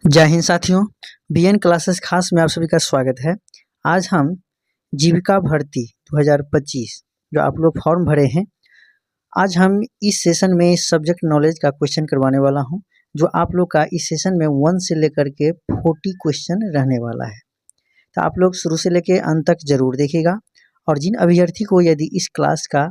जय हिंद साथियों, BN classes खास में आप सभी का स्वागत है। आज हम जीविका भर्ती 2025 जो आप लोग फॉर्म भरे हैं, आज हम इस सेशन में सब्जेक्ट नॉलेज का क्वेश्चन करवाने वाला हूं, जो आप लोग का इस सेशन में 1 से लेकर के 40 क्वेश्चन रहने वाला है। तो आप लोग शुरू से लेकर अंत तक जरूर देखिएगा। और जिन अभ्यर्थी को यदि इस क्लास का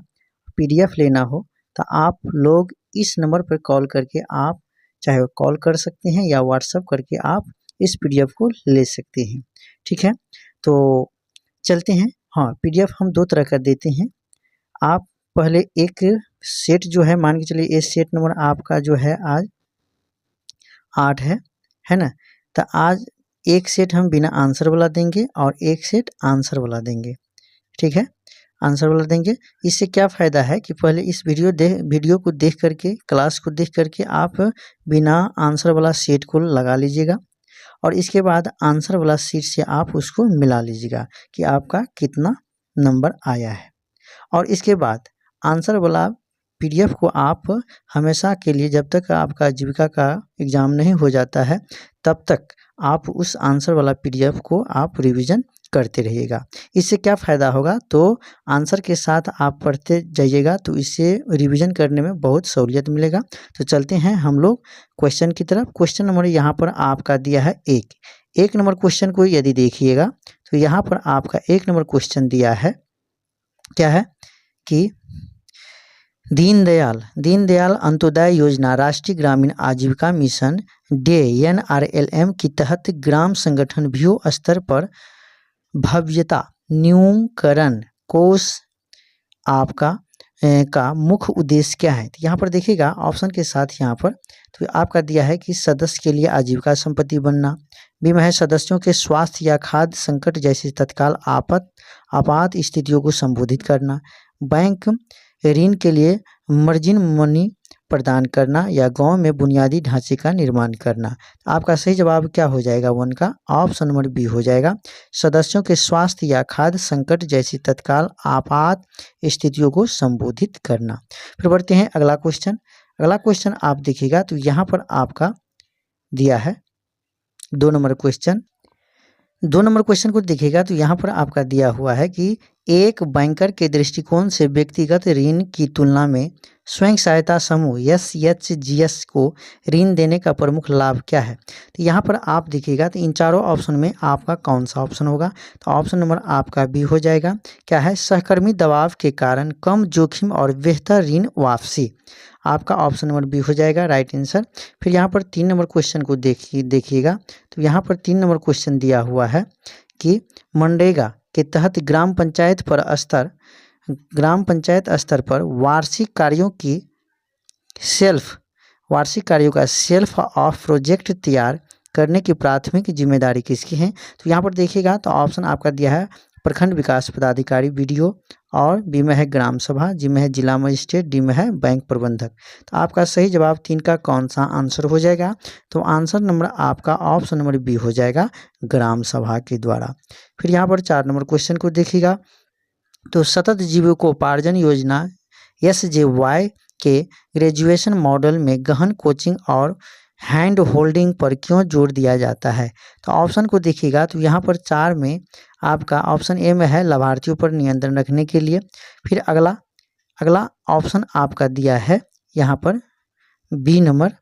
PDF लेना हो तो आप लोग इस नंबर पर कॉल करके आप चाहे कॉल कर सकते हैं या व्हाट्सएप करके आप इस PDF को ले सकते हैं। ठीक है, तो चलते हैं। हाँ, PDF हम 2 तरह का देते हैं। आप पहले एक सेट जो है, मान के चलिए ये सेट नंबर आपका जो है आज 8 है ना। तो आज एक सेट हम बिना आंसर वाला देंगे और एक सेट आंसर वाला देंगे। ठीक है, आंसर वाला देंगे। इससे क्या फ़ायदा है कि पहले इस वीडियो को देख करके, क्लास को देख करके आप बिना आंसर वाला सेट को लगा लीजिएगा और इसके बाद आंसर वाला सीट से आप उसको मिला लीजिएगा कि आपका कितना नंबर आया है। और इसके बाद आंसर वाला PDF को आप हमेशा के लिए, जब तक आपका जीविका का एग्ज़ाम नहीं हो जाता है तब तक आप उस आंसर वाला PDF को आप रिवीजन करते रहिएगा। इससे क्या फ़ायदा होगा, तो आंसर के साथ आप पढ़ते जाइएगा तो इससे रिवीजन करने में बहुत सहूलियत मिलेगा। तो चलते हैं हम लोग क्वेश्चन की तरफ। क्वेश्चन नंबर यहाँ पर आपका दिया है एक नंबर क्वेश्चन को यदि देखिएगा तो यहाँ पर आपका 1 नंबर क्वेश्चन दिया है, क्या है कि दीनदयाल अंत्योदय योजना राष्ट्रीय ग्रामीण आजीविका मिशन डे NRLM के तहत ग्राम संगठन व्यू स्तर पर भव्यता न्यूनीकरण कोष आपका का मुख्य उद्देश्य क्या है। तो यहाँ पर देखिएगा ऑप्शन के साथ यहाँ पर तो आपका दिया है कि सदस्य के लिए आजीविका संपत्ति बनना, बी में है सदस्यों के स्वास्थ्य या खाद्य संकट जैसी तत्काल आपात स्थितियों को संबोधित करना, बैंक ऋण के लिए मार्जिन मनी प्रदान करना या गांव में बुनियादी ढांचे का निर्माण करना। आपका सही जवाब क्या हो जाएगा, 1 का ऑप्शन नंबर बी हो जाएगा, सदस्यों के स्वास्थ्य या खाद्य संकट जैसी तत्काल आपात स्थितियों को संबोधित करना। फिर बढ़ते हैं अगला क्वेश्चन आप देखिएगा तो यहाँ पर आपका दिया है 2 नंबर क्वेश्चन को देखिएगा तो यहाँ पर आपका दिया हुआ है कि एक बैंकर के दृष्टिकोण से व्यक्तिगत ऋण की तुलना में स्वयं सहायता समूह SHGs को ऋण देने का प्रमुख लाभ क्या है। तो यहाँ पर आप देखिएगा तो इन चारों ऑप्शन में आपका कौन सा ऑप्शन होगा, तो ऑप्शन नंबर आपका बी हो जाएगा, क्या है सहकर्मी दबाव के कारण कम जोखिम और बेहतर ऋण वापसी। आपका ऑप्शन नंबर बी हो जाएगा राइट आंसर। फिर यहाँ पर 3 नंबर क्वेश्चन को देखिएगा तो यहाँ पर 3 नंबर क्वेश्चन दिया हुआ है कि मनरेगा के तहत ग्राम पंचायत स्तर पर वार्षिक कार्यों का सेल्फ ऑफ प्रोजेक्ट तैयार करने की प्राथमिक जिम्मेदारी किसकी है। तो यहाँ पर देखिएगा तो ऑप्शन आपका दिया है प्रखंड विकास पदाधिकारी BDO, और बी में है ग्राम सभा, जी में है जिला मजिस्ट्रेट, डी में है बैंक प्रबंधक। तो आपका सही जवाब 3 का कौन सा आंसर हो जाएगा, तो आंसर नंबर आपका ऑप्शन नंबर बी हो जाएगा ग्राम सभा के द्वारा। फिर यहाँ पर 4 नंबर क्वेश्चन को देखिएगा तो सतत जीविकोपार्जन योजना SJY के ग्रेजुएशन मॉडल में गहन कोचिंग और हैंड होल्डिंग पर क्यों जोर दिया जाता है। तो ऑप्शन को देखिएगा तो यहाँ पर 4 में आपका ऑप्शन ए में है लाभार्थियों पर नियंत्रण रखने के लिए। फिर अगला ऑप्शन आपका दिया है यहाँ पर बी नंबर,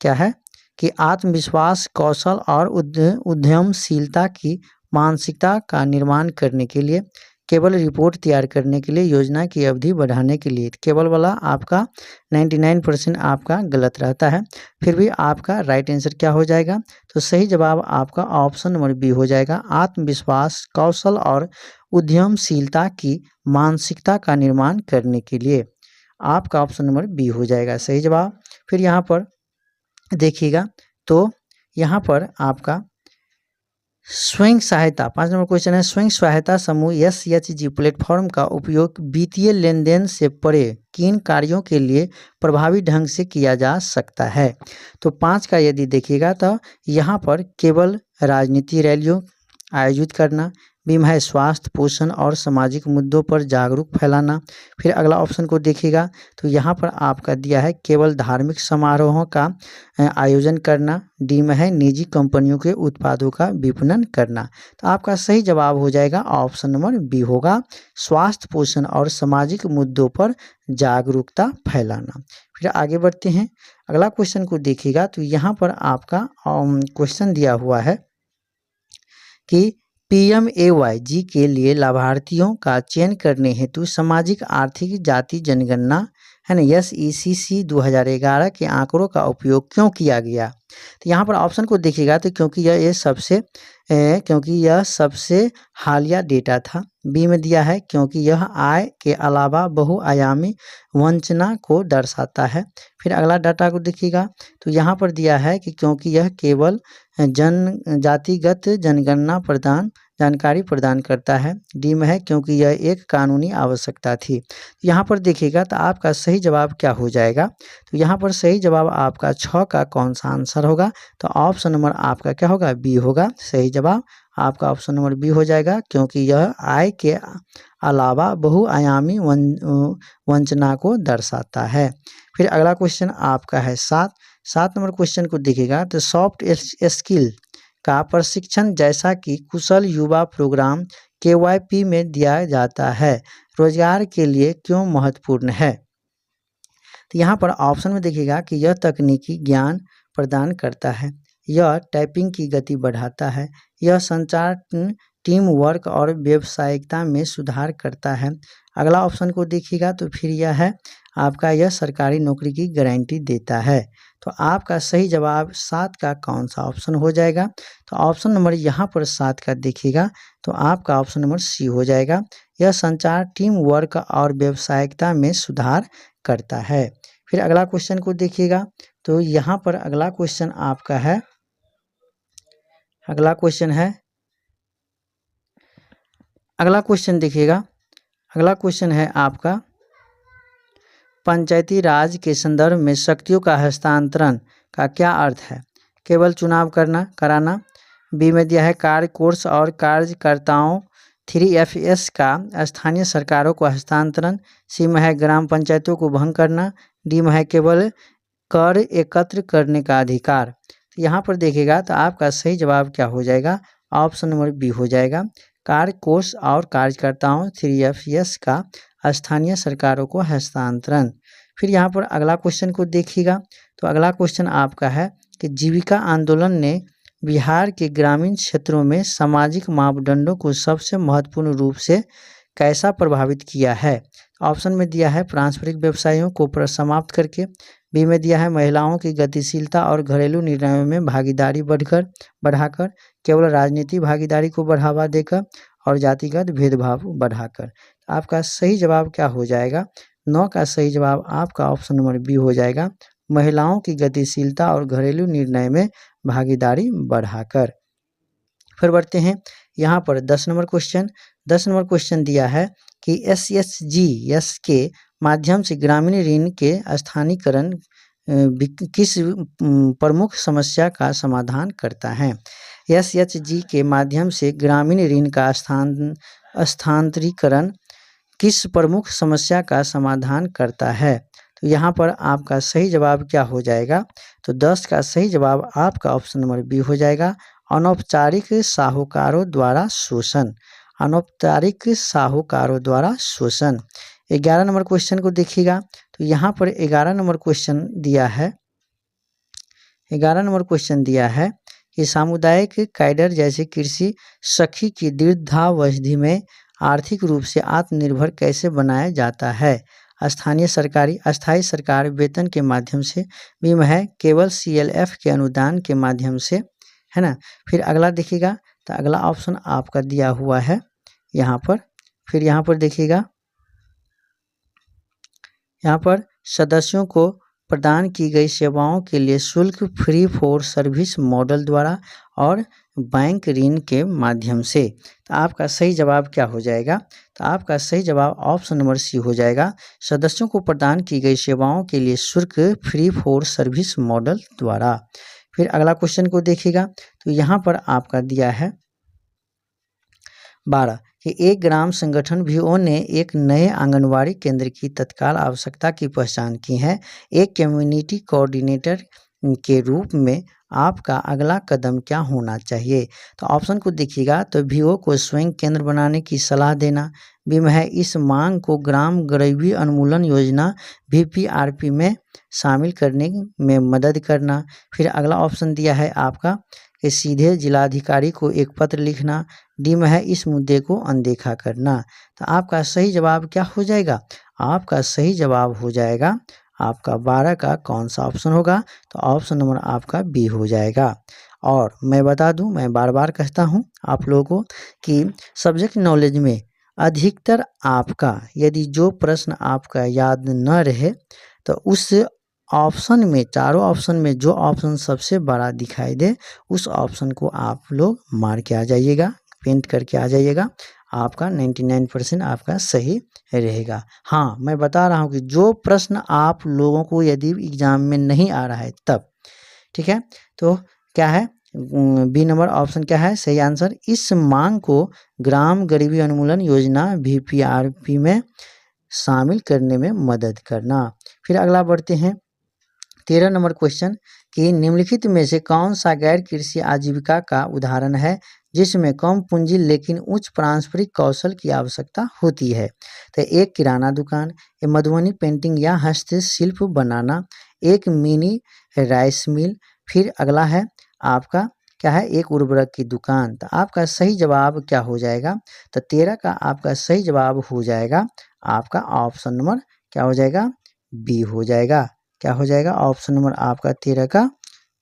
क्या है कि आत्मविश्वास कौशल और उद्यमशीलता की मानसिकता का निर्माण करने के लिए, केवल रिपोर्ट तैयार करने के लिए, योजना की अवधि बढ़ाने के लिए। केवल वाला आपका 99% आपका गलत रहता है। फिर भी आपका राइट आंसर क्या हो जाएगा, तो सही जवाब आपका ऑप्शन नंबर बी हो जाएगा आत्मविश्वास कौशल और उद्यमशीलता की मानसिकता का निर्माण करने के लिए। आपका ऑप्शन नंबर बी हो जाएगा सही जवाब। फिर यहाँ पर देखिएगा तो यहाँ पर आपका स्वयं सहायता 5 नंबर क्वेश्चन है, स्वयं सहायता समूह SHG प्लेटफॉर्म का उपयोग वित्तीय लेन देन से परे किन कार्यों के लिए प्रभावी ढंग से किया जा सकता है। तो 5 का यदि देखिएगा तो यहाँ पर केवल राजनीति रैलियों आयोजित करना, बी में है स्वास्थ्य, पोषण और सामाजिक मुद्दों पर जागरूक फैलाना। फिर अगला ऑप्शन को देखिएगा तो यहाँ पर आपका दिया है केवल धार्मिक समारोहों का आयोजन करना। डी में है निजी कंपनियों के उत्पादों का विपणन करना। तो आपका सही जवाब हो जाएगा ऑप्शन नंबर बी होगा, स्वास्थ्य, पोषण और सामाजिक मुद्दों पर जागरूकता फैलाना। फिर आगे बढ़ते हैं, अगला क्वेश्चन को देखिएगा तो यहाँ पर आपका क्वेश्चन दिया हुआ है कि PMAY के लिए लाभार्थियों का चयन करने हेतु सामाजिक आर्थिक जाति जनगणना है ना SECC 2011 के आंकड़ों का उपयोग क्यों किया गया। तो यहाँ पर ऑप्शन को देखिएगा तो क्योंकि यह सबसे हालिया डेटा था। बी में दिया है क्योंकि यह आय के अलावा बहुआयामी वंचना को दर्शाता है। फिर अगला डाटा को देखिएगा तो यहाँ पर दिया है कि क्योंकि यह केवल जातिगत जनगणना जानकारी प्रदान करता है। डी में है क्योंकि यह एक कानूनी आवश्यकता थी। यहाँ पर देखिएगा तो आपका सही जवाब क्या हो जाएगा। तो यहाँ पर सही जवाब आपका 6 का कौन सा आंसर होगा। तो ऑप्शन नंबर आपका क्या होगा, बी होगा। सही जवाब आपका ऑप्शन नंबर बी हो जाएगा क्योंकि यह आय के अलावा बहुआयामी वंचना को दर्शाता है। फिर अगला क्वेश्चन आपका है 7 नंबर क्वेश्चन को देखिएगा तो सॉफ्ट स्किल का प्रशिक्षण जैसा कि कुशल युवा प्रोग्राम KYP में दिया जाता है रोजगार के लिए क्यों महत्वपूर्ण है। तो यहाँ पर ऑप्शन में देखिएगा कि यह तकनीकी ज्ञान प्रदान करता है, यह टाइपिंग की गति बढ़ाता है, यह संचार, टीम वर्क और व्यावसायिकता में सुधार करता है। अगला ऑप्शन को देखिएगा तो फिर यह है आपका यह सरकारी नौकरी की गारंटी देता है। तो आपका सही जवाब 7 का कौन सा ऑप्शन हो जाएगा। तो ऑप्शन नंबर यहाँ पर 7 का देखिएगा तो आपका ऑप्शन नंबर सी हो जाएगा, यह संचार, टीम वर्क और व्यावसायिकता में सुधार करता है। फिर अगला क्वेश्चन को देखिएगा तो यहाँ पर अगला क्वेश्चन आपका है, अगला क्वेश्चन देखिएगा, अगला क्वेश्चन है आपका पंचायती राज के संदर्भ में शक्तियों का हस्तांतरण का क्या अर्थ है। केवल चुनाव कराना। बी में दिया है कार्य कोर्स और कार्यकर्ताओं 3FS का स्थानीय सरकारों को हस्तांतरण। सी में है ग्राम पंचायतों को भंग करना। डी में है केवल कर एकत्र करने का अधिकार। तो यहाँ पर देखिएगा तो आपका सही जवाब क्या हो जाएगा, ऑप्शन नंबर बी हो जाएगा, कार्य कोष और कार्यकर्ताओं 3FS का स्थानीय सरकारों को हस्तांतरण। फिर यहाँ पर अगला क्वेश्चन को देखिएगा तो अगला क्वेश्चन आपका है कि जीविका आंदोलन ने बिहार के ग्रामीण क्षेत्रों में सामाजिक मापदंडों को सबसे महत्वपूर्ण रूप से कैसा प्रभावित किया है। ऑप्शन में दिया है पारंपरिक व्यवसायों को समाप्त करके। बी में दिया है महिलाओं की गतिशीलता और घरेलू निर्णयों में भागीदारी बढ़ाकर, केवल राजनीतिक भागीदारी को बढ़ावा देकर और जातिगत भेदभाव बढ़ाकर। आपका सही जवाब क्या हो जाएगा, 9 का सही जवाब आपका ऑप्शन नंबर बी हो जाएगा, महिलाओं की गतिशीलता और घरेलू निर्णय में भागीदारी बढ़ाकर। फिर बढ़ते हैं यहाँ पर 10 नंबर क्वेश्चन दिया है कि SHGS के माध्यम से ग्रामीण ऋण के स्थानीयकरण किस प्रमुख समस्या का समाधान करता है। SHG के माध्यम से ग्रामीण ऋण का स्थानांतरीकरण किस प्रमुख समस्या का समाधान करता है। तो यहाँ पर आपका सही जवाब क्या हो जाएगा, तो 10 का सही जवाब आपका ऑप्शन नंबर बी हो जाएगा, अनौपचारिक साहूकारों द्वारा शोषण। अनौपचारिक साहूकारों द्वारा शोषण। 11 नंबर क्वेश्चन को देखिएगा तो यहाँ पर 11 नंबर क्वेश्चन दिया है, 11 नंबर क्वेश्चन दिया है कि सामुदायिक कैडर जैसे कृषि सखी की दीर्घावधि में आर्थिक रूप से आत्मनिर्भर कैसे बनाया जाता है। अस्थायी सरकार वेतन के माध्यम से, भी है केवल CLF के अनुदान के माध्यम से, है ना। फिर अगला देखिएगा तो अगला ऑप्शन आपका दिया हुआ है यहाँ पर। फिर यहाँ पर देखिएगा, यहाँ पर सदस्यों को प्रदान की गई सेवाओं के लिए शुल्क फ्री फॉर सर्विस मॉडल द्वारा और बैंक ऋण के माध्यम से। तो आपका सही जवाब क्या हो जाएगा, तो आपका सही जवाब ऑप्शन नंबर सी हो जाएगा, सदस्यों को प्रदान की गई सेवाओं के लिए शुल्क फ्री फॉर सर्विस मॉडल द्वारा। फिर अगला क्वेश्चन को देखिएगा तो यहाँ पर आपका दिया है 12 कि एक ग्राम संगठन वीओ ने एक नए आंगनवाड़ी केंद्र की तत्काल आवश्यकता की पहचान की है। एक कम्युनिटी कोऑर्डिनेटर के रूप में आपका अगला कदम क्या होना चाहिए? तो ऑप्शन को देखिएगा तो वीओ को स्वयं केंद्र बनाने की सलाह देना। बी में है इस मांग को ग्राम गरीबी उन्मूलन योजना वीपीआरपी में शामिल करने में मदद करना। फिर अगला ऑप्शन दिया है आपका कि सीधे जिलाधिकारी को एक पत्र लिखना। डी में है इस मुद्दे को अनदेखा करना। तो आपका सही जवाब क्या हो जाएगा? आपका सही जवाब हो जाएगा आपका 12 का कौन सा ऑप्शन होगा? तो ऑप्शन नंबर आपका बी हो जाएगा। और मैं बता दूं, मैं बार बार कहता हूं आप लोगों को कि सब्जेक्ट नॉलेज में अधिकतर आपका यदि जो प्रश्न आपका याद न रहे तो उस ऑप्शन में, चारों ऑप्शन में जो ऑप्शन सबसे बड़ा दिखाई दे उस ऑप्शन को आप लोग मार के आ जाइएगा, पेंट करके आ जाइएगा। आपका 99% आपका सही रहेगा। हाँ, मैं बता रहा हूँ कि जो प्रश्न आप लोगों को यदि एग्जाम में नहीं आ रहा है तब, ठीक है, तो क्या है बी नंबर ऑप्शन क्या है सही आंसर? इस मांग को ग्राम गरीबी उन्मूलन योजना वीपीआरपी में शामिल करने में मदद करना। फिर अगला बढ़ते हैं 13 नंबर क्वेश्चन कि निम्नलिखित में से कौन सा गैर कृषि आजीविका का उदाहरण है जिसमें कम पूंजी लेकिन उच्च पारंपरिक कौशल की आवश्यकता होती है? तो एक किराना दुकान, एक मधुबनी पेंटिंग या हस्तशिल्प बनाना, एक मिनी राइस मिल। फिर अगला है आपका क्या है एक उर्वरक की दुकान। तो आपका सही जवाब क्या हो जाएगा? तो 13 का आपका सही जवाब हो जाएगा आपका ऑप्शन नंबर क्या हो जाएगा? बी हो जाएगा। क्या हो जाएगा? ऑप्शन नंबर आपका 13 का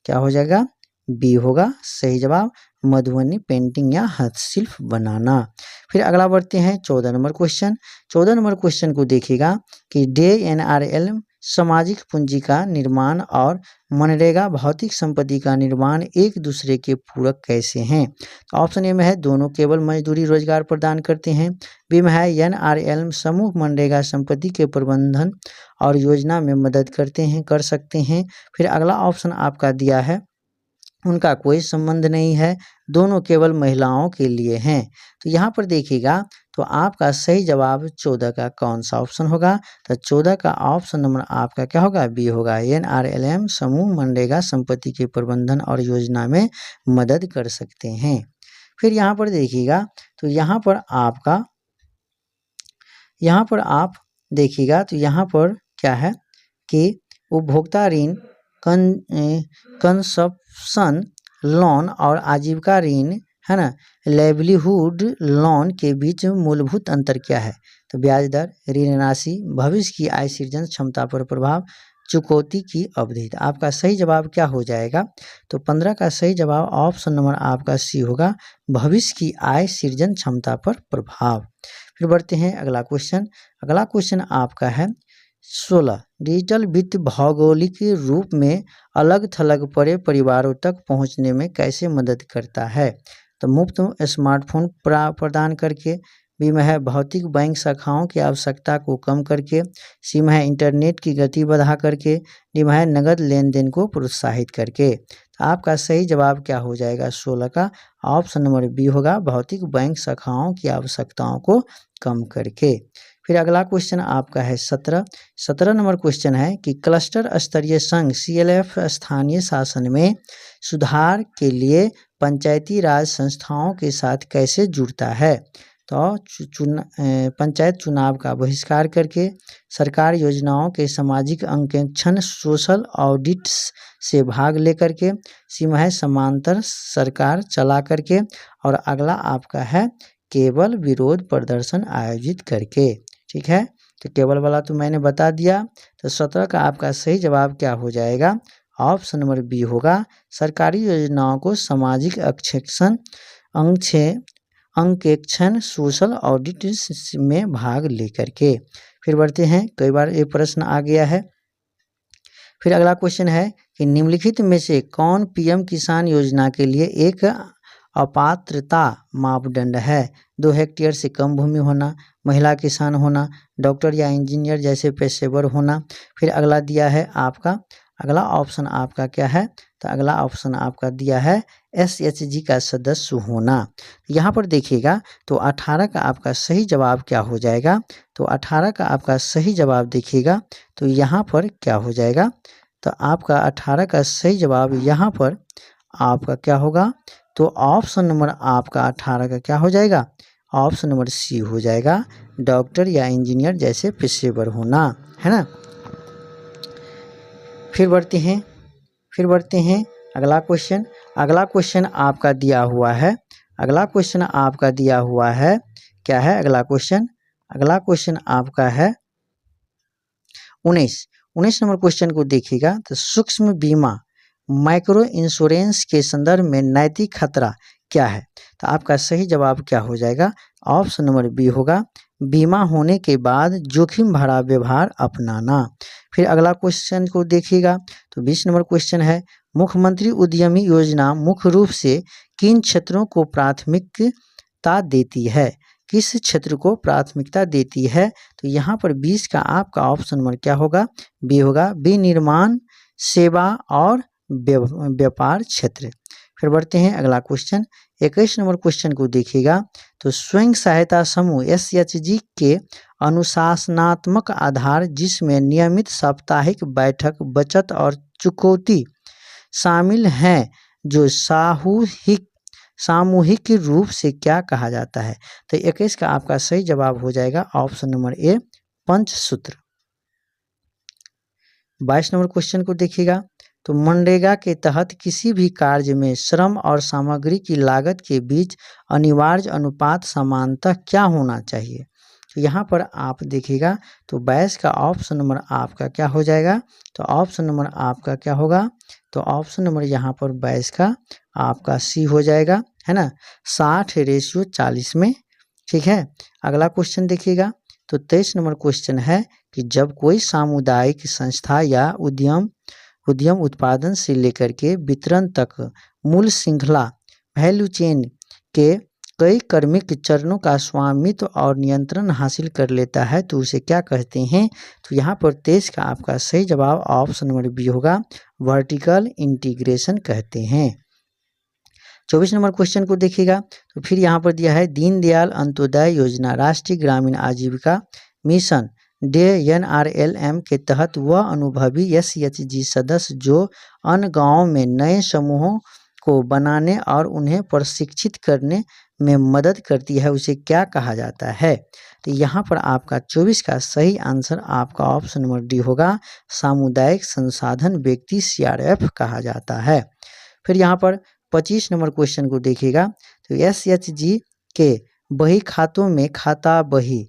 क्या हो जाएगा? बी होगा सही जवाब, मधुबनी पेंटिंग या हस्तशिल्प बनाना। फिर अगला बढ़ते हैं 14 नंबर क्वेश्चन। 14 नंबर क्वेश्चन को देखिएगा कि DNRL सामाजिक पूंजी का निर्माण और मनरेगा भौतिक संपत्ति का निर्माण एक दूसरे के पूरक कैसे हैं? तो ऑप्शन ए में है दोनों केवल मजदूरी रोजगार प्रदान करते हैं। बी में है NRL समूह मनरेगा संपत्ति के प्रबंधन और योजना में मदद कर सकते हैं। फिर अगला ऑप्शन आपका दिया है उनका कोई संबंध नहीं है, दोनों केवल महिलाओं के लिए हैं। तो यहाँ पर देखिएगा तो आपका सही जवाब 14 का कौन सा ऑप्शन होगा? तो 14 का ऑप्शन नंबर आपका क्या होगा? बी होगा। NRLM समूह मनरेगा संपत्ति के प्रबंधन और योजना में मदद कर सकते हैं। फिर यहाँ पर देखिएगा तो यहाँ पर आप देखिएगा तो यहाँ पर क्या है कि उपभोक्ता ऋण कंजप्शन लोन और आजीविका ऋण है ना, लाइवलीहुड लोन के बीच मूलभूत अंतर क्या है? तो ब्याज दर, ऋण राशि, भविष्य की आय सृजन क्षमता पर प्रभाव, चुकौती की अवधि। तो आपका सही जवाब क्या हो जाएगा? तो 15 का सही जवाब ऑप्शन नंबर आपका सी होगा, भविष्य की आय सृजन क्षमता पर प्रभाव। फिर बढ़ते हैं अगला क्वेश्चन। अगला क्वेश्चन आपका है 16 डिजिटल वित्त भौगोलिक रूप में अलग थलग पड़े परिवारों तक पहुंचने में कैसे मदद करता है? तो मुफ्त स्मार्टफोन प्रदान करके, बी में है भौतिक बैंक शाखाओं की आवश्यकता को कम करके, सी में है इंटरनेट की गति बढ़ा करके, डी में है नगद लेन देन को प्रोत्साहित करके। तो आपका सही जवाब क्या हो जाएगा? 16 का ऑप्शन नंबर बी होगा, भौतिक बैंक शाखाओं की आवश्यकताओं को कम करके। फिर अगला क्वेश्चन आपका है 17 नंबर क्वेश्चन है कि क्लस्टर स्तरीय संघ CLF स्थानीय शासन में सुधार के लिए पंचायती राज संस्थाओं के साथ कैसे जुड़ता है? तो पंचायत चुनाव का बहिष्कार करके, सरकार योजनाओं के सामाजिक अंकेक्षण सोशल ऑडिट्स से भाग लेकर के, सीमा है समांतर सरकार चला करके, और अगला आपका है केवल विरोध प्रदर्शन आयोजित करके। ठीक है, तो केवल वाला तो मैंने बता दिया। तो 17 का आपका सही जवाब क्या हो जाएगा? ऑप्शन नंबर बी होगा, सरकारी योजनाओं को सामाजिक अंकेक्षण सोशल ऑडिट में भाग लेकर के। फिर बढ़ते हैं, कई बार ये प्रश्न आ गया है। फिर अगला क्वेश्चन है कि निम्नलिखित में से कौन PM किसान योजना के लिए एक अपात्रता मापदंड है? 2 हेक्टेयर से कम भूमि होना, महिला किसान होना, डॉक्टर या इंजीनियर जैसे पेशेवर होना। फिर अगला दिया है आपका, अगला ऑप्शन आपका क्या है? तो अगला ऑप्शन आपका दिया है SHG का सदस्य होना। यहाँ पर देखिएगा तो 18 का आपका सही जवाब क्या हो जाएगा, तो 18 का आपका सही जवाब देखिएगा तो यहाँ पर क्या हो जाएगा, तो आपका 18 का सही जवाब यहाँ पर आपका क्या होगा, तो ऑप्शन नंबर आपका 18 का क्या हो जाएगा, ऑप्शन नंबर सी हो जाएगा, डॉक्टर या इंजीनियर जैसे पेशेवर होना, है ना। फिर बढ़ते हैं अगला क्वेश्चन आपका दिया हुआ है, क्या है अगला क्वेश्चन आपका है 19 नंबर क्वेश्चन को देखिएगा तो सूक्ष्म बीमा माइक्रो इंश्योरेंस के संदर्भ में नैतिक खतरा क्या है, तो आपका सही जवाब क्या हो जाएगा, ऑप्शन नंबर बी होगा, बीमा होने के बाद जोखिम भरा व्यवहार अपनाना। फिर अगला क्वेश्चन को देखिएगा तो 20 नंबर क्वेश्चन है, मुख्यमंत्री उद्यमी योजना मुख्य रूप से किन क्षेत्रों को प्राथमिकता देती है, किस क्षेत्र को प्राथमिकता देती है, तो यहाँ पर 20 का आपका ऑप्शन नंबर क्या होगा, बी होगा, विनिर्माण सेवा और व्यापार क्षेत्र। फिर बढ़ते हैं अगला क्वेश्चन 21 नंबर क्वेश्चन को देखिएगा तो स्वयं सहायता समूह SHG के अनुशासनात्मक आधार जिसमें नियमित साप्ताहिक बैठक, बचत और चुकौती शामिल हैं जो सामूहिक रूप से क्या कहा जाता है, तो 21 का आपका सही जवाब हो जाएगा ऑप्शन नंबर ए, पंचसूत्र। 22 नंबर क्वेश्चन को देखिएगा तो मनरेगा के तहत किसी भी कार्य में श्रम और सामग्री की लागत के बीच अनिवार्य अनुपात समानतः क्या होना चाहिए, तो यहाँ पर आप देखिएगा तो 22 का ऑप्शन नंबर आपका क्या हो जाएगा, तो ऑप्शन नंबर आपका क्या होगा, तो ऑप्शन नंबर यहाँ पर 22 का आपका सी हो जाएगा, है ना, 60:40 में, ठीक है। अगला क्वेश्चन देखिएगा तो 23 नंबर क्वेश्चन है कि जब कोई सामुदायिक संस्था या उद्यम उत्पादन से लेकर के वितरण तक मूल श्रृंखला वैल्यू चेन के कई क्रमिक चरणों का स्वामित्व और नियंत्रण हासिल कर लेता है तो उसे क्या कहते हैं, तो यहाँ पर 23 का आपका सही जवाब ऑप्शन नंबर बी होगा, वर्टिकल इंटीग्रेशन कहते हैं। 24 नंबर क्वेश्चन को देखिएगा तो फिर यहाँ पर दिया है दीनदयाल अंत्योदय योजना राष्ट्रीय ग्रामीण आजीविका मिशन NRLM के तहत वह अनुभवी SHG सदस्य जो अन्य गांवों में नए समूहों को बनाने और उन्हें प्रशिक्षित करने में मदद करती है उसे क्या कहा जाता है, तो यहाँ पर आपका 24 का सही आंसर आपका ऑप्शन नंबर डी होगा, सामुदायिक संसाधन व्यक्ति CRF कहा जाता है। फिर यहाँ पर 25 नंबर क्वेश्चन को देखिएगा तो SHG के बही खातों में खाता बही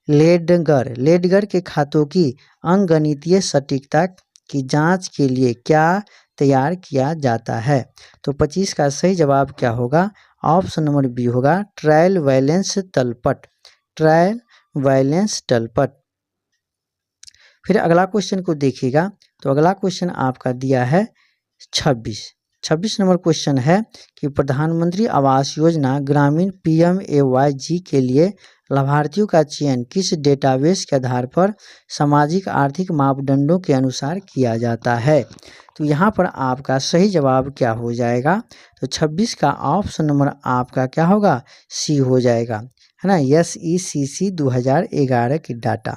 लेडगर के खातों की अंकगणितीय सटीकता की जांच के लिए क्या तैयार किया जाता है, तो 25 का सही जवाब क्या होगा, ऑप्शन नंबर बी होगा, ट्रायल बैलेंस तलपट। फिर अगला क्वेश्चन को देखिएगा तो अगला क्वेश्चन आपका दिया है 26 नंबर क्वेश्चन है कि प्रधानमंत्री आवास योजना ग्रामीण PMAY के लिए लाभार्थियों का चयन किस डेटाबेस के आधार पर सामाजिक आर्थिक मापदंडों के अनुसार किया जाता है, तो यहाँ पर आपका सही जवाब क्या हो जाएगा, तो 26 का ऑप्शन नंबर आपका क्या होगा, सी हो जाएगा, है ना, SECC 2011 की डाटा।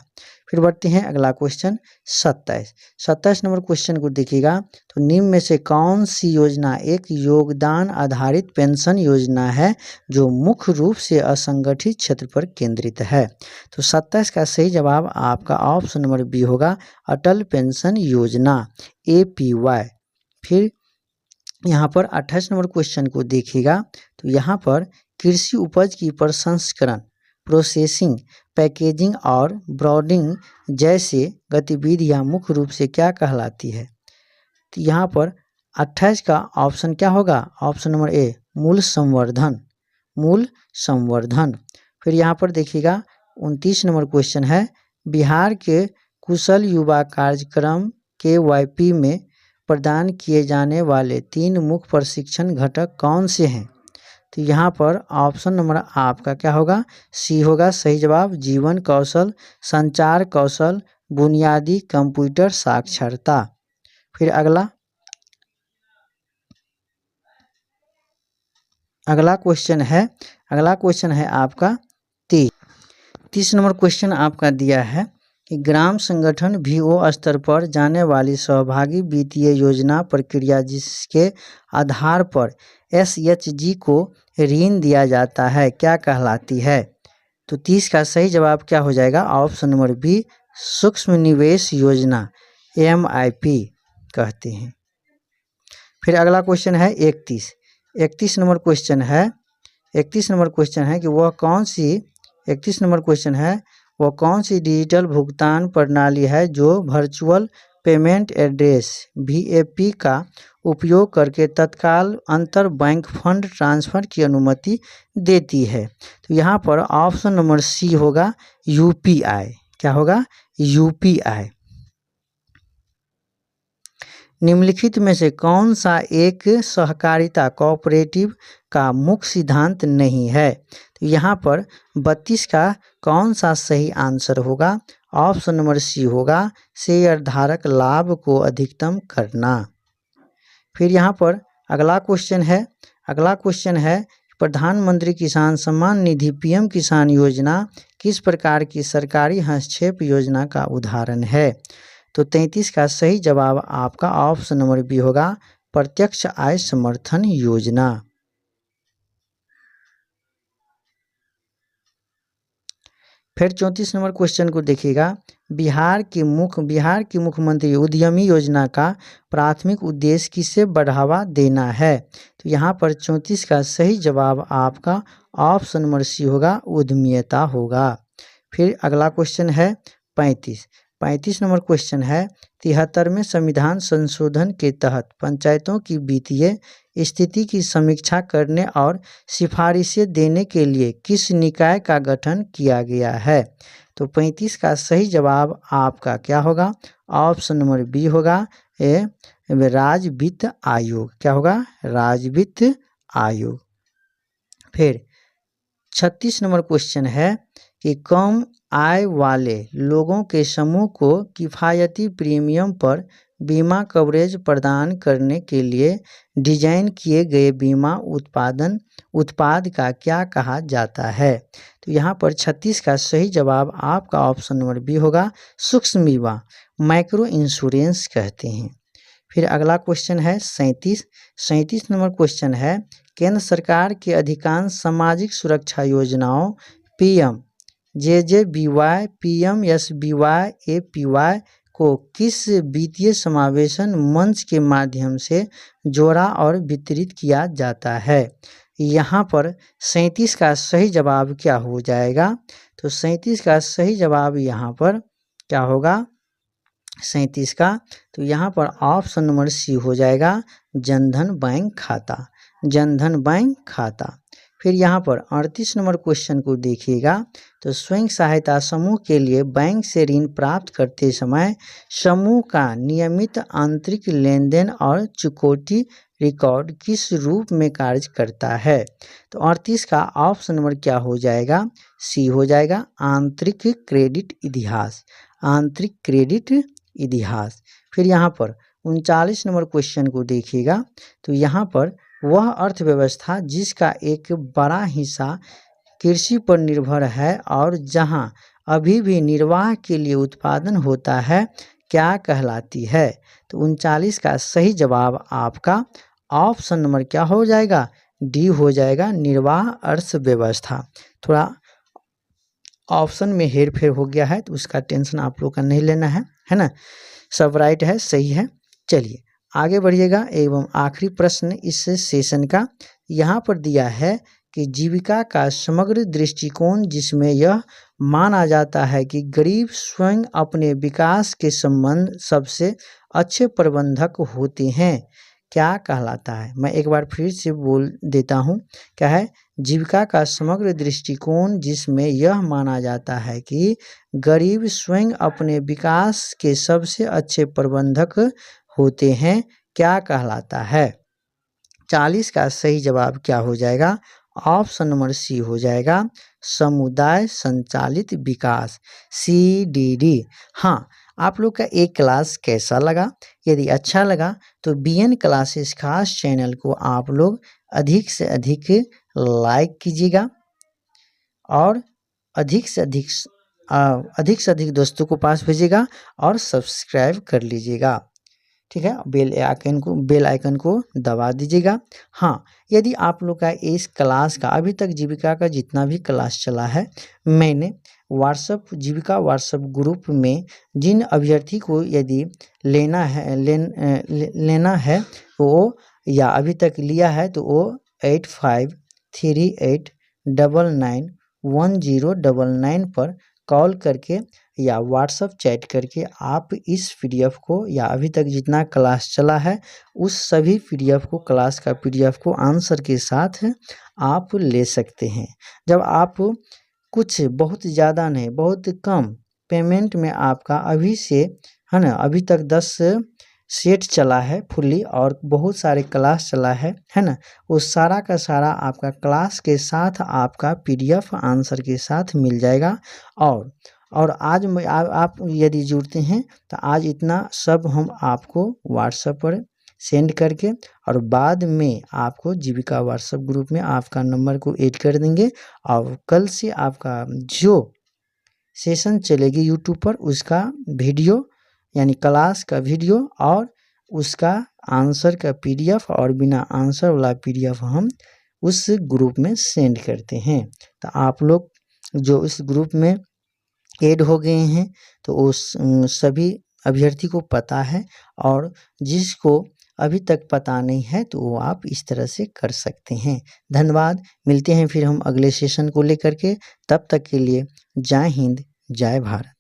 फिर बढ़ते हैं अगला क्वेश्चन 27 नंबर क्वेश्चन को देखिएगा तो निम्न में से कौन सी योजना एक योगदान आधारित पेंशन योजना है जो मुख्य रूप से असंगठित क्षेत्र पर केंद्रित है, तो 27 का सही जवाब आपका ऑप्शन नंबर बी होगा, अटल पेंशन योजना APY। फिर यहाँ पर 28 नंबर क्वेश्चन को देखिएगा तो यहाँ पर कृषि उपज की प्रसंस्करण, प्रोसेसिंग, पैकेजिंग और ब्रांडिंग जैसे गतिविधियां मुख्य रूप से क्या कहलाती है, तो यहाँ पर 28 का ऑप्शन क्या होगा, ऑप्शन नंबर ए, मूल संवर्धन। फिर यहाँ पर देखिएगा 29 नंबर क्वेश्चन है, बिहार के कुशल युवा कार्यक्रम KYP में प्रदान किए जाने वाले 3 मुख्य प्रशिक्षण घटक कौन से हैं, तो यहाँ पर ऑप्शन नंबर आपका क्या होगा, सी होगा, सही जवाब जीवन कौशल, संचार कौशल, बुनियादी कंप्यूटर साक्षरता। फिर अगला अगला क्वेश्चन है आपका 30 नंबर क्वेश्चन आपका दिया है कि ग्राम संगठन VO स्तर पर जाने वाली सहभागी वित्तीय योजना प्रक्रिया जिसके आधार पर SHG को ऋण दिया जाता है क्या कहलाती है। तो 30 का सही जवाब क्या हो जाएगा, ऑप्शन नंबर बी सूक्ष्म निवेश योजना MIP कहते हैं। फिर अगला क्वेश्चन है 31 नंबर क्वेश्चन है 31 नंबर क्वेश्चन है कि वह कौन सी 31 नंबर क्वेश्चन है वह कौन सी डिजिटल भुगतान प्रणाली है जो वर्चुअल पेमेंट एड्रेस VAP का उपयोग करके तत्काल अंतर बैंक फंड ट्रांसफ़र की अनुमति देती है। तो यहाँ पर ऑप्शन नंबर सी होगा UPI। क्या होगा, UPI। निम्नलिखित में से कौन सा एक सहकारिता कोऑपरेटिव का मुख्य सिद्धांत नहीं है। तो यहाँ पर 32 का कौन सा सही आंसर होगा, ऑप्शन नंबर सी होगा शेयर धारक लाभ को अधिकतम करना। फिर यहाँ पर अगला क्वेश्चन है प्रधानमंत्री किसान सम्मान निधि PM किसान योजना किस प्रकार की सरकारी हस्तक्षेप योजना का उदाहरण है। तो 33 का सही जवाब आपका ऑप्शन नंबर बी होगा प्रत्यक्ष आय समर्थन योजना। फिर 34 नंबर क्वेश्चन को देखिएगा, बिहार की मुख्यमंत्री उद्यमी योजना का प्राथमिक उद्देश्य किसे बढ़ावा देना है। तो यहाँ पर 34 का सही जवाब आपका ऑप्शन नंबर सी होगा उद्यमिता होगा। फिर अगला क्वेश्चन है 35 नंबर क्वेश्चन है 73वें संविधान संशोधन के तहत पंचायतों की वित्तीय स्थिति की समीक्षा करने और सिफारिशें देने के लिए किस निकाय का गठन किया गया है। तो 35 का सही जवाब आपका क्या होगा, ऑप्शन नंबर बी होगा राज्य वित्त आयोग। क्या होगा, राज्य वित्त आयोग। फिर 36 नंबर क्वेश्चन है कि कम आय वाले लोगों के समूह को किफ़ायती प्रीमियम पर बीमा कवरेज प्रदान करने के लिए डिजाइन किए गए बीमा उत्पाद का क्या कहा जाता है। तो यहाँ पर 36 का सही जवाब आपका ऑप्शन नंबर बी होगा सूक्ष्म बीमा, माइक्रो इंश्योरेंस कहते हैं। फिर अगला क्वेश्चन है 37 नंबर क्वेश्चन है केंद्र सरकार के अधिकांश सामाजिक सुरक्षा योजनाओं PMJJBY PMSBY APY को किस वित्तीय समावेशन मंच के माध्यम से जोड़ा और वितरित किया जाता है। यहाँ पर 37 का सही जवाब क्या हो जाएगा। तो 37 का सही जवाब यहाँ पर क्या होगा 37 का, तो यहाँ पर ऑप्शन नंबर सी हो जाएगा जनधन बैंक खाता। फिर यहाँ पर 38 नंबर क्वेश्चन को देखिएगा, तो स्वयं सहायता समूह के लिए बैंक से ऋण प्राप्त करते समय समूह का नियमित आंतरिक लेन देन और चुकौती रिकॉर्ड किस रूप में कार्य करता है। तो 38 का ऑप्शन नंबर क्या हो जाएगा, सी हो जाएगा आंतरिक क्रेडिट इतिहास। फिर यहाँ पर 39 नंबर क्वेश्चन को देखिएगा, तो यहाँ पर वह अर्थव्यवस्था जिसका एक बड़ा हिस्सा कृषि पर निर्भर है और जहां अभी भी निर्वाह के लिए उत्पादन होता है क्या कहलाती है। तो 39 का सही जवाब आपका ऑप्शन नंबर क्या हो जाएगा, डी हो जाएगा निर्वाह अर्थव्यवस्था। थोड़ा ऑप्शन में हेर फेर हो गया है तो उसका टेंशन आप लोग का नहीं लेना है ना, सब राइट है, सही है। चलिए आगे बढ़िएगा। एवं आखिरी प्रश्न इस सेशन का यहाँ पर दिया है कि जीविका का समग्र दृष्टिकोण जिसमें यह माना जाता है कि गरीब स्वयं अपने विकास के संबंध सबसे अच्छे प्रबंधक होते हैं क्या कहलाता है। मैं एक बार फिर से बोल देता हूँ, क्या है, जीविका का समग्र दृष्टिकोण जिसमें यह माना जाता है कि गरीब स्वयं अपने विकास के सबसे अच्छे प्रबंधक होते हैं क्या कहलाता है। 40 का सही जवाब क्या हो जाएगा, ऑप्शन नंबर सी हो जाएगा समुदाय संचालित विकास CDD। हाँ, आप लोग का एक क्लास कैसा लगा? यदि अच्छा लगा तो बीएन क्लासेस खास चैनल को आप लोग अधिक से अधिक लाइक कीजिएगा और अधिक से अधिक दोस्तों को पास भेजिएगा और सब्सक्राइब कर लीजिएगा। ठीक है, बेल आइकन को दबा दीजिएगा। हाँ, यदि आप लोग का इस क्लास का अभी तक जीविका का जितना भी क्लास चला है, मैंने जीविका व्हाट्सएप ग्रुप में जिन अभ्यर्थी को यदि लेना है वो या अभी तक लिया है तो वो 8538991099 पर कॉल करके या व्हाट्सएप चैट करके आप इस पीडीएफ को या अभी तक जितना क्लास चला है उस सभी पीडीएफ को, क्लास का पीडीएफ को आंसर के साथ आप ले सकते हैं। जब आप कुछ बहुत ज़्यादा नहीं, बहुत कम पेमेंट में आपका अभी से है ना, अभी तक 10 सेट चला है फुल्ली और बहुत सारे क्लास चला है ना, वो सारा का सारा आपका क्लास के साथ आपका पीडीएफ आंसर के साथ मिल जाएगा। और आज आप यदि जुड़ते हैं तो आज इतना सब हम आपको व्हाट्सएप पर सेंड करके और बाद में आपको जीविका व्हाट्सएप ग्रुप में आपका नंबर को ऐड कर देंगे और कल से आपका जो सेशन चलेगी यूट्यूब पर उसका वीडियो यानी क्लास का वीडियो और उसका आंसर का पीडीएफ और बिना आंसर वाला पीडीएफ हम उस ग्रुप में सेंड करते हैं। तो आप लोग जो इस ग्रुप में ऐड हो गए हैं तो उस सभी अभ्यर्थी को पता है और जिसको अभी तक पता नहीं है तो वो आप इस तरह से कर सकते हैं। धन्यवाद, मिलते हैं फिर हम अगले सेशन को लेकर के, तब तक के लिए जय हिंद जय भारत।